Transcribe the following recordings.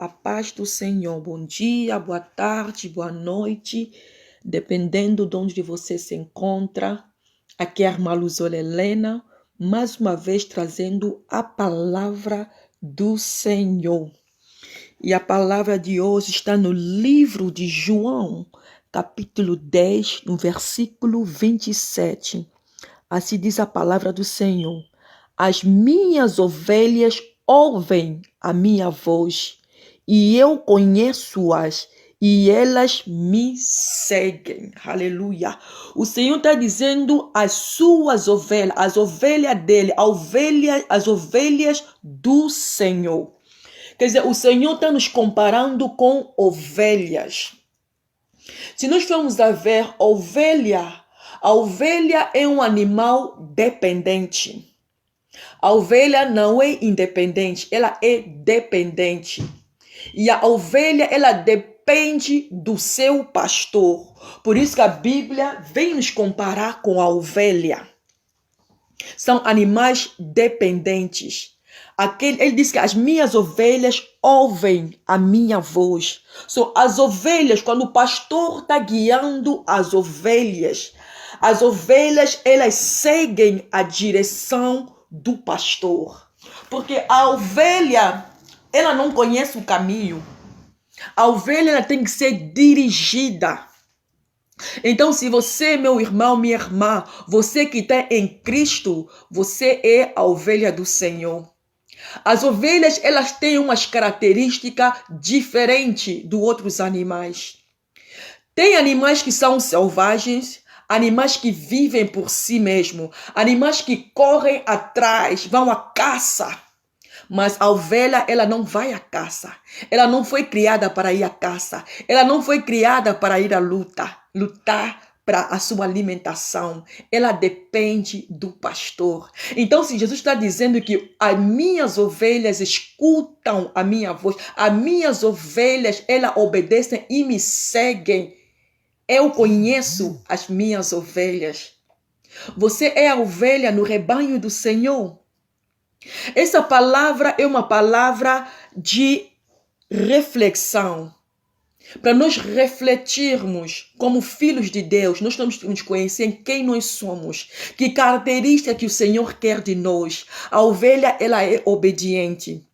A paz do Senhor. Bom dia, boa tarde, boa noite, dependendo de onde você se encontra. Aqui é a irmã Luzola Helena, mais uma vez trazendo a palavra do Senhor. E a palavra de hoje está no livro de João, capítulo 10, no versículo 27. Assim diz a palavra do Senhor: as minhas ovelhas ouvem a minha voz, e eu conheço-as, e elas me seguem. Aleluia. O Senhor está dizendo as suas ovelhas, as ovelhas dele, as ovelhas do Senhor. Quer dizer, o Senhor está nos comparando com ovelhas. Se nós formos a ver a ovelha é um animal dependente. A ovelha não é independente, ela é dependente. E a ovelha, ela depende do seu pastor. Por isso que a Bíblia vem nos comparar com a ovelha. São animais dependentes. Ele diz que as minhas ovelhas ouvem a minha voz. São as ovelhas, quando o pastor está guiando as ovelhas, elas seguem a direção do pastor. Porque a ovelha, ela não conhece o caminho. A ovelha, ela tem que ser dirigida. Então, se você, meu irmão, minha irmã, você que está em Cristo, você é a ovelha do Senhor. As ovelhas, elas têm umas características diferentes dos outros animais. Tem animais que são selvagens, animais que vivem por si mesmos, animais que correm atrás, vão à caça. Mas a ovelha, ela não vai à caça. Ela não foi criada para ir à caça. Ela não foi criada para ir à lutar para a sua alimentação. Ela depende do pastor. Então, se Jesus está dizendo que as minhas ovelhas escutam a minha voz, as minhas ovelhas, elas obedecem e me seguem. Eu conheço as minhas ovelhas. Você é a ovelha no rebanho do Senhor. Essa palavra é uma palavra de reflexão. Para nós refletirmos como filhos de Deus, nós temos que nos conhecer em quem nós somos, que característica que o Senhor quer de nós. A ovelha, ela é obediente.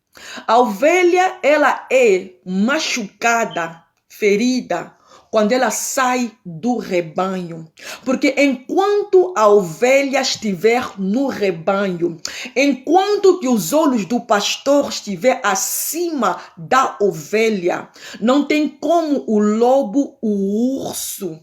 A ovelha, ela é machucada, ferida, quando ela sai do rebanho. Porque enquanto a ovelha estiver no rebanho, enquanto que os olhos do pastor estiver acima da ovelha, não tem como o lobo, o urso,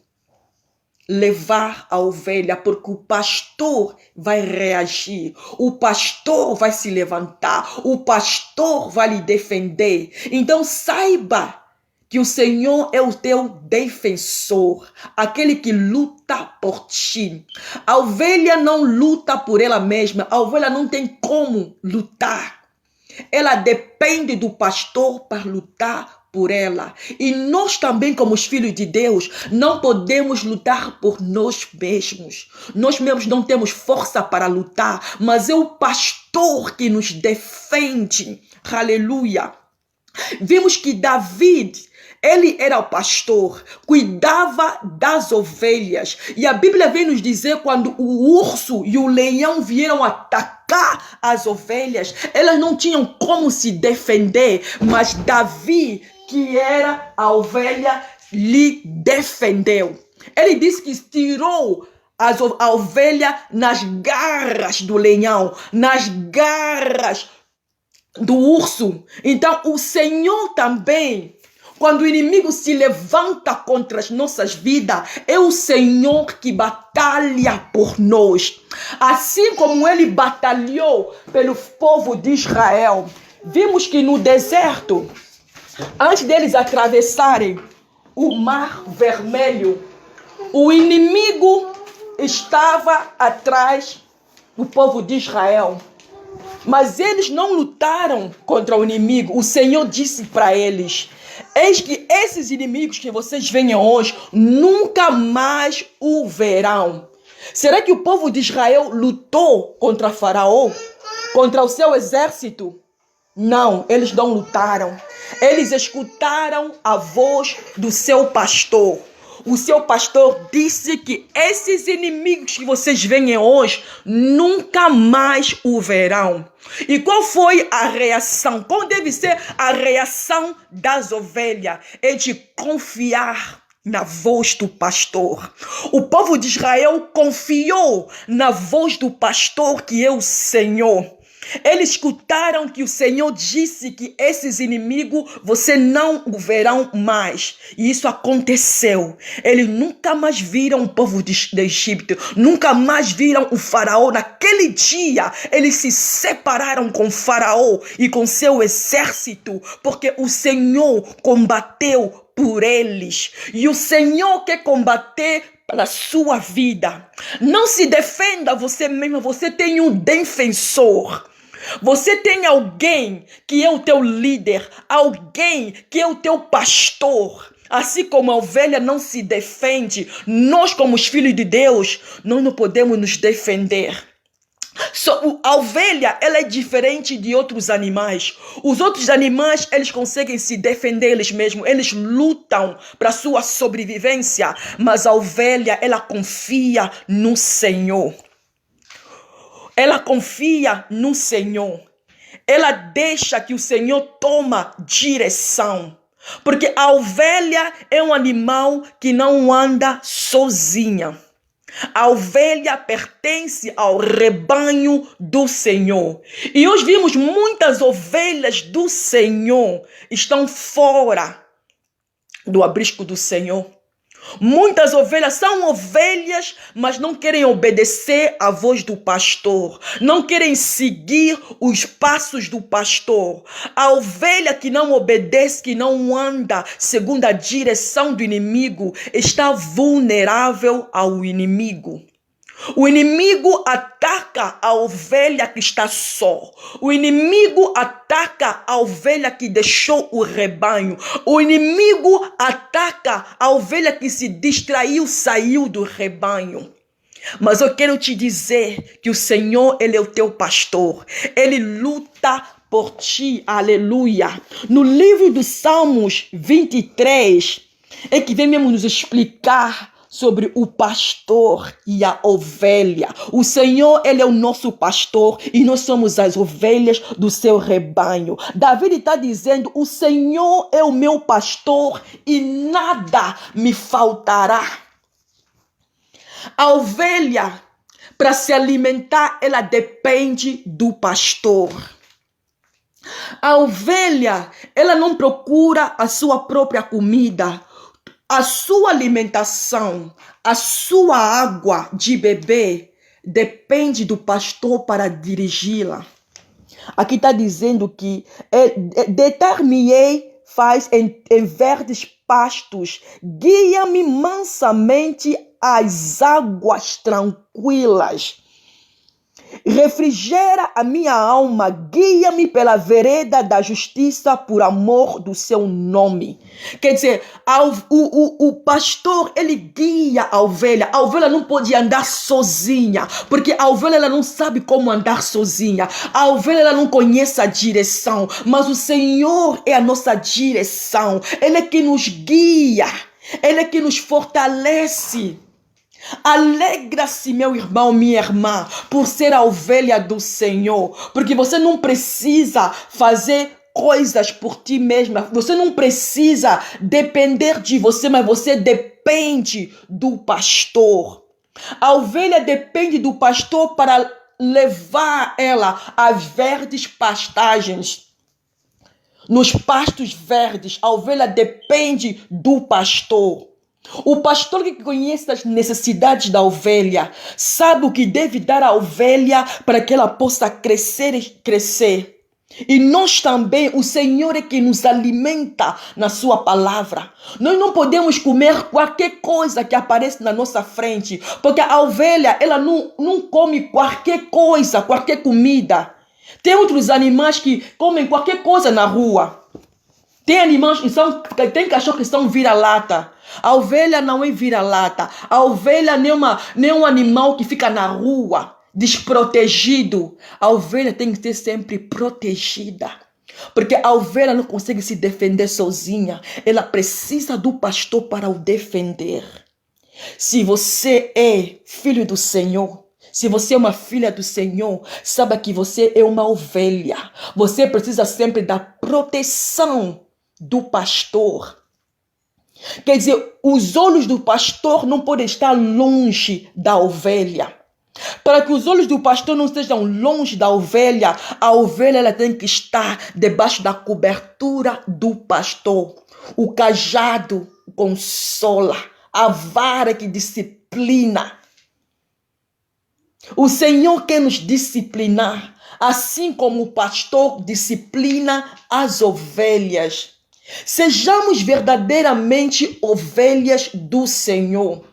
levar a ovelha, porque o pastor vai reagir, o pastor vai se levantar, o pastor vai lhe defender. Então saiba que o Senhor é o teu defensor, aquele que luta por ti. A ovelha não luta por ela mesma, a ovelha não tem como lutar. Ela depende do pastor para lutar por ela. E nós também, como os filhos de Deus, não podemos lutar por nós mesmos. Nós mesmos não temos força para lutar, mas é o pastor que nos defende. Aleluia. Vimos que David, ele era o pastor, cuidava das ovelhas. E a Bíblia vem nos dizer quando o urso e o leão vieram atacar as ovelhas, elas não tinham como se defender, mas Davi, que era a ovelha, lhe defendeu. Ele disse que tirou a ovelha nas garras do leão, nas garras do urso. Então o Senhor também, quando o inimigo se levanta contra as nossas vidas, é o Senhor que batalha por nós. Assim como ele batalhou pelo povo de Israel. Vimos que no deserto, antes deles atravessarem o Mar Vermelho, o inimigo estava atrás do povo de Israel. Mas eles não lutaram contra o inimigo. O Senhor disse para eles: eis que esses inimigos que vocês veem hoje, nunca mais o verão. Será que o povo de Israel lutou contra Faraó? Contra o seu exército? Não, eles não lutaram. Eles escutaram a voz do seu pastor. O seu pastor disse que esses inimigos que vocês veem hoje nunca mais o verão. E qual foi a reação? Qual deve ser a reação das ovelhas? É de confiar na voz do pastor. O povo de Israel confiou na voz do pastor, que é o Senhor. Eles escutaram que o Senhor disse que esses inimigos você não o verão mais. E isso aconteceu. Eles nunca mais viram o povo de Egito. Nunca mais viram o faraó. Naquele dia, eles se separaram com o faraó e com seu exército. Porque o Senhor combateu por eles. E o Senhor quer combater para sua vida. Não se defenda você mesmo. Você tem um defensor. Você tem alguém que é o teu líder, alguém que é o teu pastor. Assim como a ovelha não se defende, nós como os filhos de Deus, nós não podemos nos defender. A ovelha, ela é diferente de outros animais. Os outros animais, eles conseguem se defender eles mesmos. Eles lutam para sua sobrevivência. Mas a ovelha, ela confia no Senhor. Ela confia no Senhor. Ela deixa que o Senhor toma direção. Porque a ovelha é um animal que não anda sozinha. A ovelha pertence ao rebanho do Senhor. E hoje vimos muitas ovelhas do Senhor estão fora do abrigo do Senhor. Muitas ovelhas são ovelhas, mas não querem obedecer à voz do pastor. Não querem seguir os passos do pastor. A ovelha que não obedece, que não anda segundo a direção do inimigo, está vulnerável ao inimigo. O inimigo ataca a ovelha que está só. O inimigo ataca a ovelha que deixou o rebanho. O inimigo ataca a ovelha que se distraiu, saiu do rebanho. Mas eu quero te dizer que o Senhor, Ele é o teu pastor. Ele luta por ti. Aleluia. No livro dos Salmos 23, é que vem mesmo nos explicar sobre o pastor e a ovelha. O Senhor, Ele é o nosso pastor e nós somos as ovelhas do seu rebanho. Davi está dizendo, o Senhor é o meu pastor e nada me faltará. A ovelha, para se alimentar, ela depende do pastor. A ovelha, ela não procura a sua própria comida. A sua alimentação, a sua água de beber, depende do pastor para dirigi-la. Aqui está dizendo que determinei faz em verdes pastos, guia-me mansamente às águas tranquilas. Refrigera a minha alma, guia-me pela vereda da justiça por amor do seu nome. Quer dizer, o pastor, ele guia a ovelha. A ovelha não pode andar sozinha, porque a ovelha ela não sabe como andar sozinha. A ovelha ela não conhece a direção, mas o Senhor é a nossa direção. Ele é que nos guia, Ele é que nos fortalece. Alegra-se, meu irmão, minha irmã, por ser a ovelha do Senhor, porque você não precisa fazer coisas por ti mesma, você não precisa depender de você, mas você depende do pastor. A ovelha depende do pastor para levar ela às verdes pastagens. Nos pastos verdes, a ovelha depende do pastor. O pastor que conhece as necessidades da ovelha, sabe o que deve dar à ovelha para que ela possa crescer e crescer. E nós também, o Senhor é que nos alimenta na sua palavra. Nós não podemos comer qualquer coisa que aparece na nossa frente, porque a ovelha, ela não come qualquer coisa, qualquer comida. Tem outros animais que comem qualquer coisa na rua. Tem animais que tem cachorros que são vira-lata. A ovelha não é vira-lata. A ovelha nem é um animal que fica na rua, desprotegido. A ovelha tem que ser sempre protegida. Porque a ovelha não consegue se defender sozinha. Ela precisa do pastor para o defender. Se você é filho do Senhor, se você é uma filha do Senhor, saiba que você é uma ovelha. Você precisa sempre da proteção do pastor. Quer dizer, os olhos do pastor não podem estar longe da ovelha. Para que os olhos do pastor não estejam longe da ovelha, a ovelha ela tem que estar debaixo da cobertura do pastor. O cajado consola, a vara que disciplina. O Senhor quer nos disciplinar, assim como o pastor disciplina as ovelhas. Sejamos verdadeiramente ovelhas do Senhor.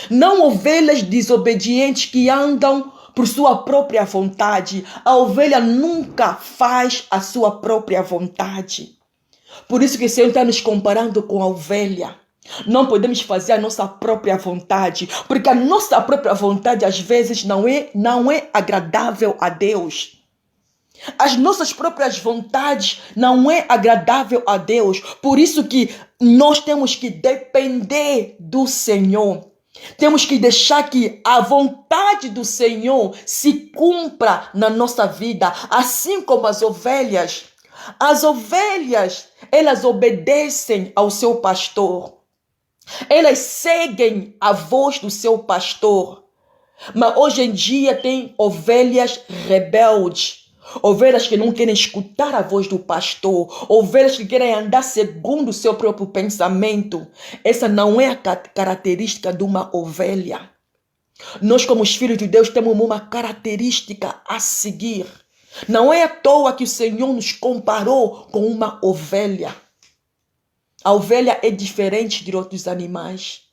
Não ovelhas desobedientes que andam por sua própria vontade. A ovelha nunca faz a sua própria vontade. Por isso que o Senhor está nos comparando com a ovelha. Não podemos fazer a nossa própria vontade, porque a nossa própria vontade às vezes não é agradável a Deus. As nossas próprias vontades não é agradável a Deus. Por isso que nós temos que depender do Senhor. Temos que deixar que a vontade do Senhor se cumpra na nossa vida, assim como as ovelhas. As ovelhas, elas obedecem ao seu pastor. Elas seguem a voz do seu pastor. Mas hoje em dia tem ovelhas rebeldes. Ovelhas que não querem escutar a voz do pastor. Ovelhas que querem andar segundo o seu próprio pensamento. Essa não é a característica de uma ovelha. Nós, como os filhos de Deus, temos uma característica a seguir. Não é à toa que o Senhor nos comparou com uma ovelha. A ovelha é diferente de outros animais.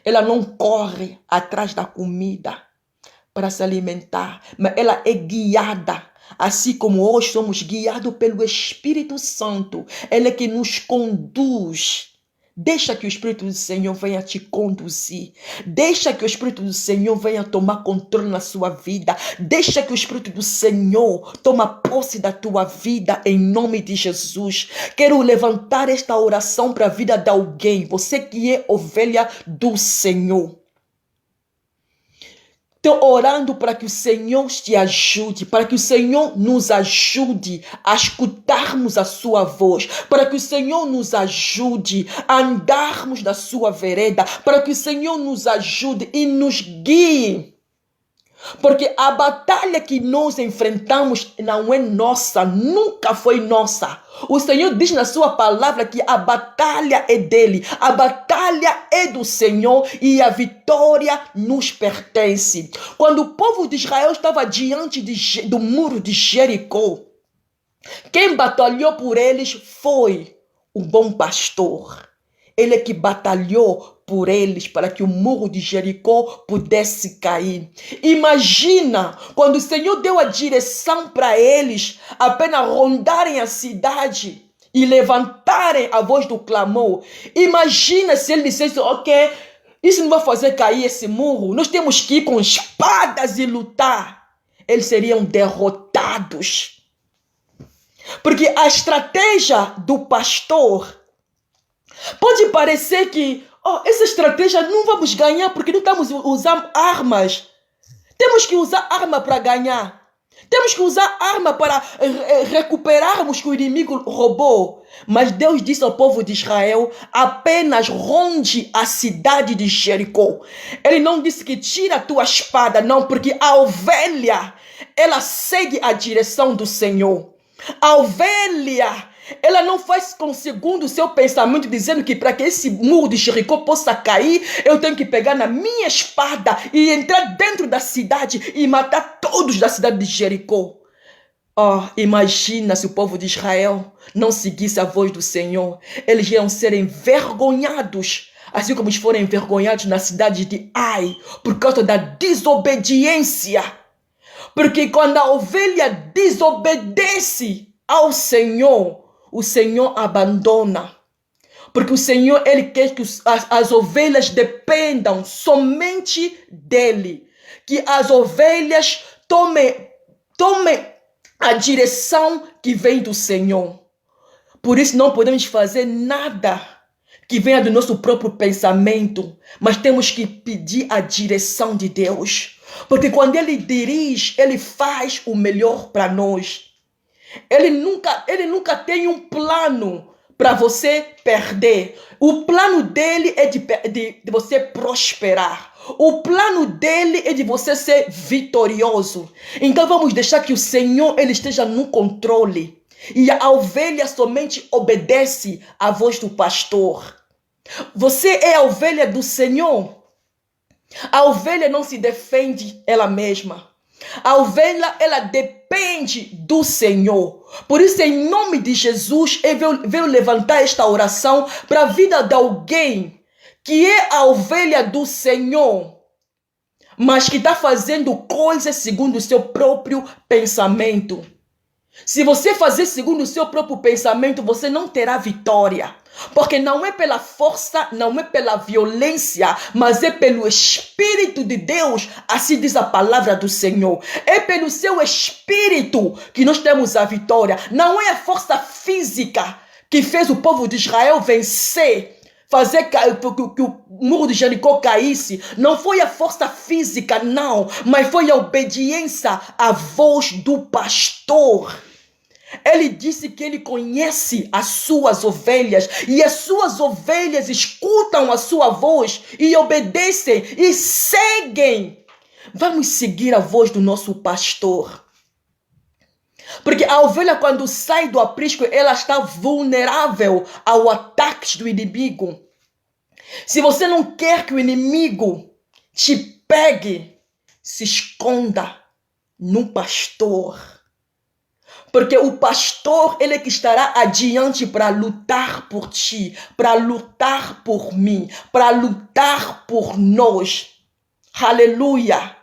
Ela não corre atrás da comida para se alimentar, mas ela é guiada. Assim como hoje somos guiados pelo Espírito Santo, Ele é que nos conduz. Deixa que o Espírito do Senhor venha te conduzir. Deixa que o Espírito do Senhor venha tomar controle na sua vida. Deixa que o Espírito do Senhor tome posse da tua vida em nome de Jesus. Quero levantar esta oração para a vida de alguém. Você que é ovelha do Senhor. Estou orando para que o Senhor te ajude, para que o Senhor nos ajude a escutarmos a sua voz, para que o Senhor nos ajude a andarmos na sua vereda, para que o Senhor nos ajude e nos guie. Porque a batalha que nós enfrentamos não é nossa, nunca foi nossa. O Senhor diz na sua palavra que a batalha é dele, a batalha é do Senhor e a vitória nos pertence. Quando o povo de Israel estava diante do muro de Jericó, quem batalhou por eles foi o bom pastor. Ele é que batalhou por eles para que o muro de Jericó pudesse cair. Imagina quando o Senhor deu a direção para eles apenas rondarem a cidade e levantarem a voz do clamor. Imagina se ele dissesse, ok, isso não vai fazer cair esse muro. Nós temos que ir com espadas e lutar. Eles seriam derrotados. Porque a estratégia do pastor pode parecer que essa estratégia não vamos ganhar porque não estamos usando armas. Temos que usar arma para ganhar. Temos que usar arma para recuperarmos o que o inimigo roubou. Mas Deus disse ao povo de Israel, apenas ronde a cidade de Jericó. Ele não disse que tira a tua espada, não, porque a ovelha, ela segue a direção do Senhor. A ovelha, ela não faz segundo o seu pensamento, dizendo que para que esse muro de Jericó possa cair, eu tenho que pegar na minha espada e entrar dentro da cidade e matar todos da cidade de Jericó. Imagina se o povo de Israel não seguisse a voz do Senhor. Eles iam ser envergonhados, assim como eles foram envergonhados na cidade de Ai, por causa da desobediência. Porque quando a ovelha desobedece ao Senhor, o Senhor abandona. Porque o Senhor, Ele quer que as ovelhas dependam somente dEle. Que as ovelhas tomem a direção que vem do Senhor. Por isso não podemos fazer nada que venha do nosso próprio pensamento, mas temos que pedir a direção de Deus. Porque quando Ele dirige, Ele faz o melhor para nós. Ele nunca tem um plano para você perder. O plano dele é de você prosperar. O plano dele é de você ser vitorioso. Então vamos deixar que o Senhor ele esteja no controle. E a ovelha somente obedece à voz do pastor. Você é a ovelha do Senhor. A ovelha não se defende ela mesma. A ovelha, ela depende do Senhor. Por isso, em nome de Jesus, eu venho levantar esta oração para a vida de alguém que é a ovelha do Senhor, mas que está fazendo coisas segundo o seu próprio pensamento. Se você fazer segundo o seu próprio pensamento, você não terá vitória. Porque não é pela força, não é pela violência, mas é pelo Espírito de Deus, assim diz a palavra do Senhor. É pelo seu Espírito que nós temos a vitória. Não é a força física que fez o povo de Israel vencer, fazer que o muro de Jericó caísse. Não foi a força física, não, mas foi a obediência à voz do pastor. Ele disse que ele conhece as suas ovelhas e as suas ovelhas escutam a sua voz e obedecem e seguem. Vamos seguir a voz do nosso pastor. Porque a ovelha, quando sai do aprisco, ela está vulnerável ao ataque do inimigo. Se você não quer que o inimigo te pegue, se esconda no pastor. Porque o pastor, ele é que estará adiante para lutar por ti, para lutar por mim, para lutar por nós. Aleluia!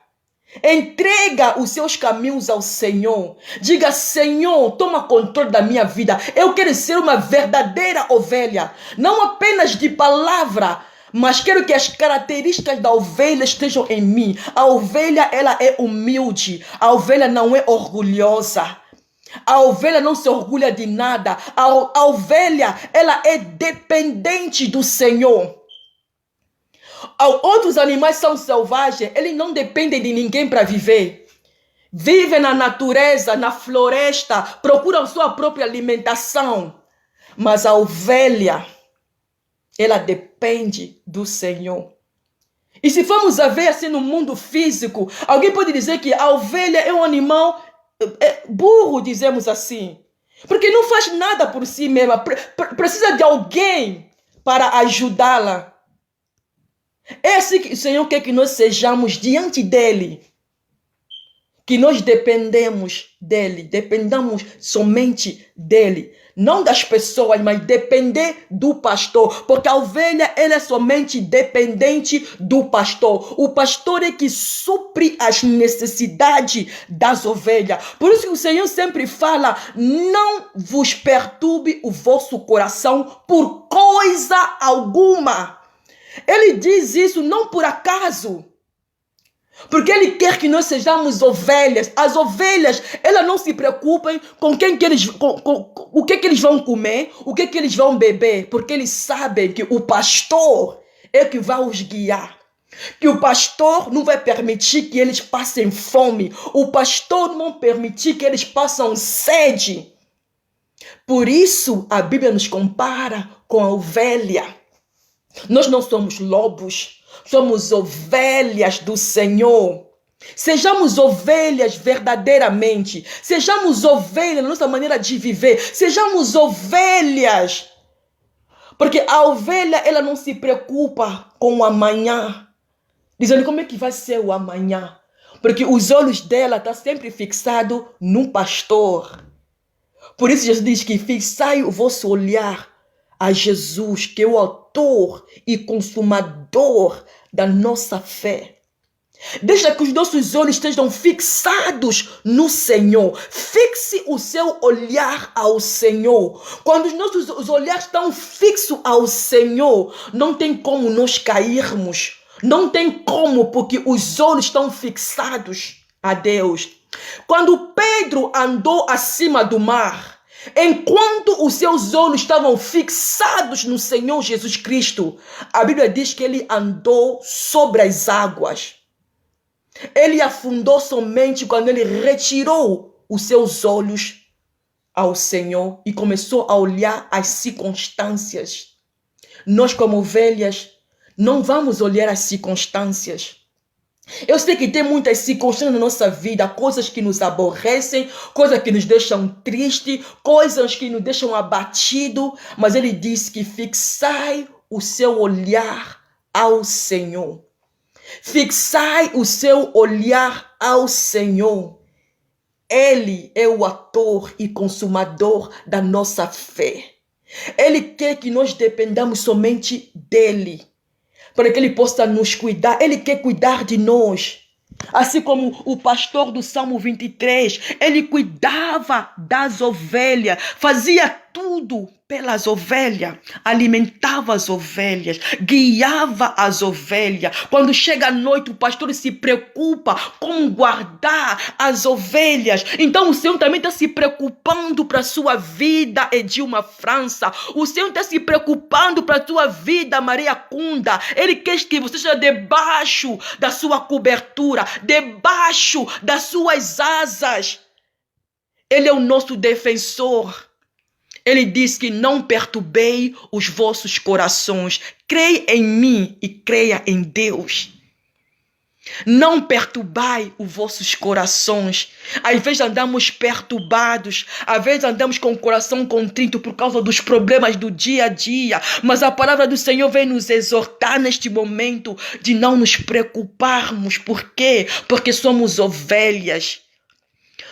Entrega os seus caminhos ao Senhor. Diga, Senhor, toma controle da minha vida. Eu quero ser uma verdadeira ovelha, não apenas de palavra, mas quero que as características da ovelha estejam em mim. A ovelha, ela é humilde. A ovelha não é orgulhosa. A ovelha não se orgulha de nada. A ovelha, ela é dependente do Senhor. Outros animais são selvagens. Eles não dependem de ninguém para viver. Vivem na natureza, na floresta. Procuram sua própria alimentação. Mas a ovelha, ela depende do Senhor. E se formos a ver assim no mundo físico, alguém pode dizer que a ovelha é um animal burro, dizemos assim, porque não faz nada por si mesma, precisa de alguém para ajudá-la. É assim que o Senhor quer que nós sejamos diante dele, que nós dependemos dele, dependamos somente dele, não das pessoas, mas depender do pastor, porque a ovelha, ela é somente dependente do pastor. O pastor é que supre as necessidades das ovelhas. Por isso que o Senhor sempre fala, não vos perturbe o vosso coração por coisa alguma. Ele diz isso não por acaso, porque Ele quer que nós sejamos ovelhas. As ovelhas, elas não se preocupem com o que eles vão comer, o que eles vão beber, porque eles sabem que o pastor é que vai os guiar. Que o pastor não vai permitir que eles passem fome. O pastor não vai permitir que eles passem sede. Por isso, a Bíblia nos compara com a ovelha. Nós não somos lobos, somos ovelhas do Senhor. Sejamos ovelhas verdadeiramente. Sejamos ovelhas na nossa maneira de viver. Sejamos ovelhas. Porque a ovelha, ela não se preocupa com o amanhã, dizendo como é que vai ser o amanhã. Porque os olhos dela estão sempre fixados no pastor. Por isso Jesus diz que fixai o vosso olhar a Jesus, que é o autor e consumador da nossa fé. Deixa que os nossos olhos estejam fixados no Senhor. Fixe o seu olhar ao Senhor. Quando os nossos olhares estão fixos ao Senhor, não tem como nós cairmos. Não tem como, porque os olhos estão fixados a Deus. Quando Pedro andou acima do mar, Enquanto os seus olhos estavam fixados no Senhor Jesus Cristo, a Bíblia diz que ele andou sobre as águas. Ele afundou somente quando ele retirou os seus olhos ao Senhor e começou a olhar as circunstâncias. Nós, como ovelhas, não vamos olhar as circunstâncias. Eu sei que tem muitas circunstâncias na nossa vida, coisas que nos aborrecem, coisas que nos deixam tristes, coisas que nos deixam abatidos, mas ele diz que fixai o seu olhar ao Senhor. Fixai o seu olhar ao Senhor. Ele é o autor e consumador da nossa fé. Ele quer que nós dependamos somente dele, para que ele possa nos cuidar. Ele quer cuidar de nós. Assim como o pastor do Salmo 23, ele cuidava das ovelhas, fazia tudo pelas ovelhas, alimentava as ovelhas, guiava as ovelhas. Quando chega a noite, o pastor se preocupa com guardar as ovelhas. Então o Senhor também está se preocupando para a sua vida, Edilma França. O Senhor está se preocupando para a sua vida, Maria Cunda. Ele quer que você esteja debaixo da sua cobertura, debaixo das suas asas. Ele é o nosso defensor. Ele diz que não perturbei os vossos corações. Creia em mim e creia em Deus. Não perturbai os vossos corações. Às vezes andamos perturbados, às vezes andamos com o coração contrito por causa dos problemas do dia a dia. Mas a palavra do Senhor vem nos exortar neste momento de não nos preocuparmos. Por quê? Porque somos ovelhas.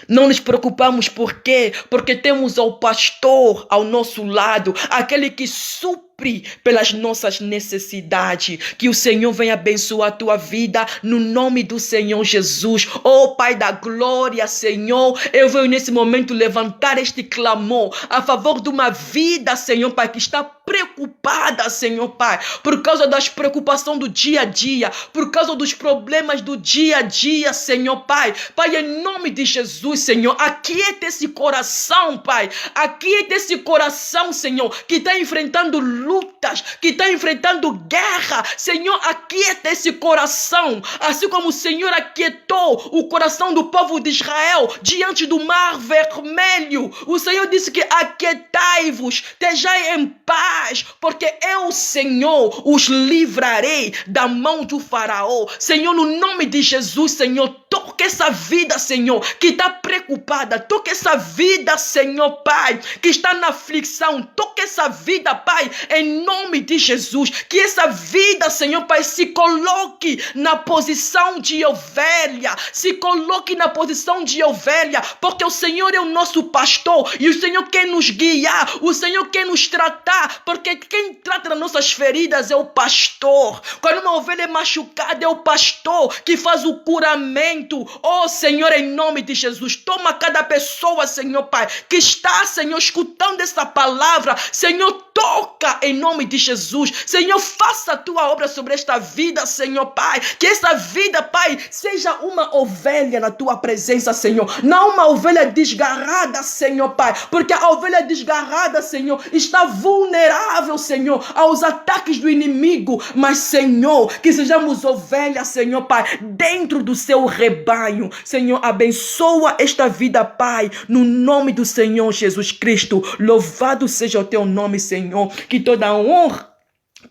Não nos preocupamos por quê? Porque temos ao pastor ao nosso lado, aquele que supre pelas nossas necessidades. Que o Senhor venha abençoar a tua vida no nome do Senhor Jesus. Oh Pai da glória, Senhor, eu venho nesse momento levantar este clamor a favor de uma vida, Senhor Pai, que está preocupada, Senhor Pai, por causa das preocupações do dia a dia, por causa dos problemas do dia a dia, Senhor Pai. Pai, em nome de Jesus, Senhor, aquieta esse coração, Pai, aquieta esse coração, Senhor, que está enfrentando lutas, que está enfrentando guerra. Senhor, aquieta esse coração, assim como o Senhor aquietou o coração do povo de Israel diante do mar vermelho. O Senhor disse que aquietai-vos, estejai em paz, porque eu, Senhor, os livrarei da mão do faraó. Senhor, no nome de Jesus, Senhor, toca essa vida, Senhor, que está preocupada. Toca essa vida, Senhor, Pai, que está na aflição. Toca essa vida, Pai, em nome de Jesus. Que essa vida, Senhor, Pai, se coloque na posição de ovelha. Se coloque na posição de ovelha, porque o Senhor é o nosso pastor e o Senhor quer nos guiar. O Senhor quer nos tratar, porque quem trata das nossas feridas é o pastor. Quando uma ovelha é machucada, é o pastor que faz o curamento. Oh, Senhor, em nome de Jesus, toma cada pessoa, Senhor Pai, que está, Senhor, escutando essa palavra. Senhor, toca em nome de Jesus. Senhor, faça a tua obra sobre esta vida, Senhor Pai. Que essa vida, Pai, seja uma ovelha na tua presença, Senhor. Não uma ovelha desgarrada, Senhor Pai, porque a ovelha desgarrada, Senhor, está vulnerável, Senhor, aos ataques do inimigo. Mas, Senhor, que sejamos ovelhas, Senhor Pai, dentro do seu rebanho. Senhor, abençoa esta vida, Pai, no nome do Senhor Jesus Cristo. Louvado seja o teu nome, Senhor. Que toda a honra,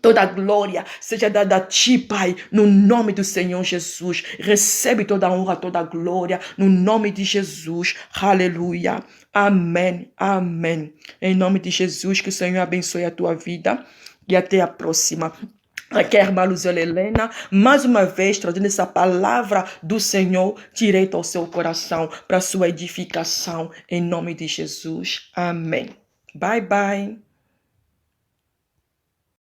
toda a glória seja dada a ti, Pai, no nome do Senhor Jesus. Recebe toda a honra, toda a glória, no nome de Jesus. Aleluia. Amém. Amém. Em nome de Jesus, que o Senhor abençoe a tua vida e até a próxima. Aqui é a irmã Luzela Helena, mais uma vez trazendo essa palavra do Senhor direito ao seu coração, para sua edificação, em nome de Jesus. Amém. Bye, bye.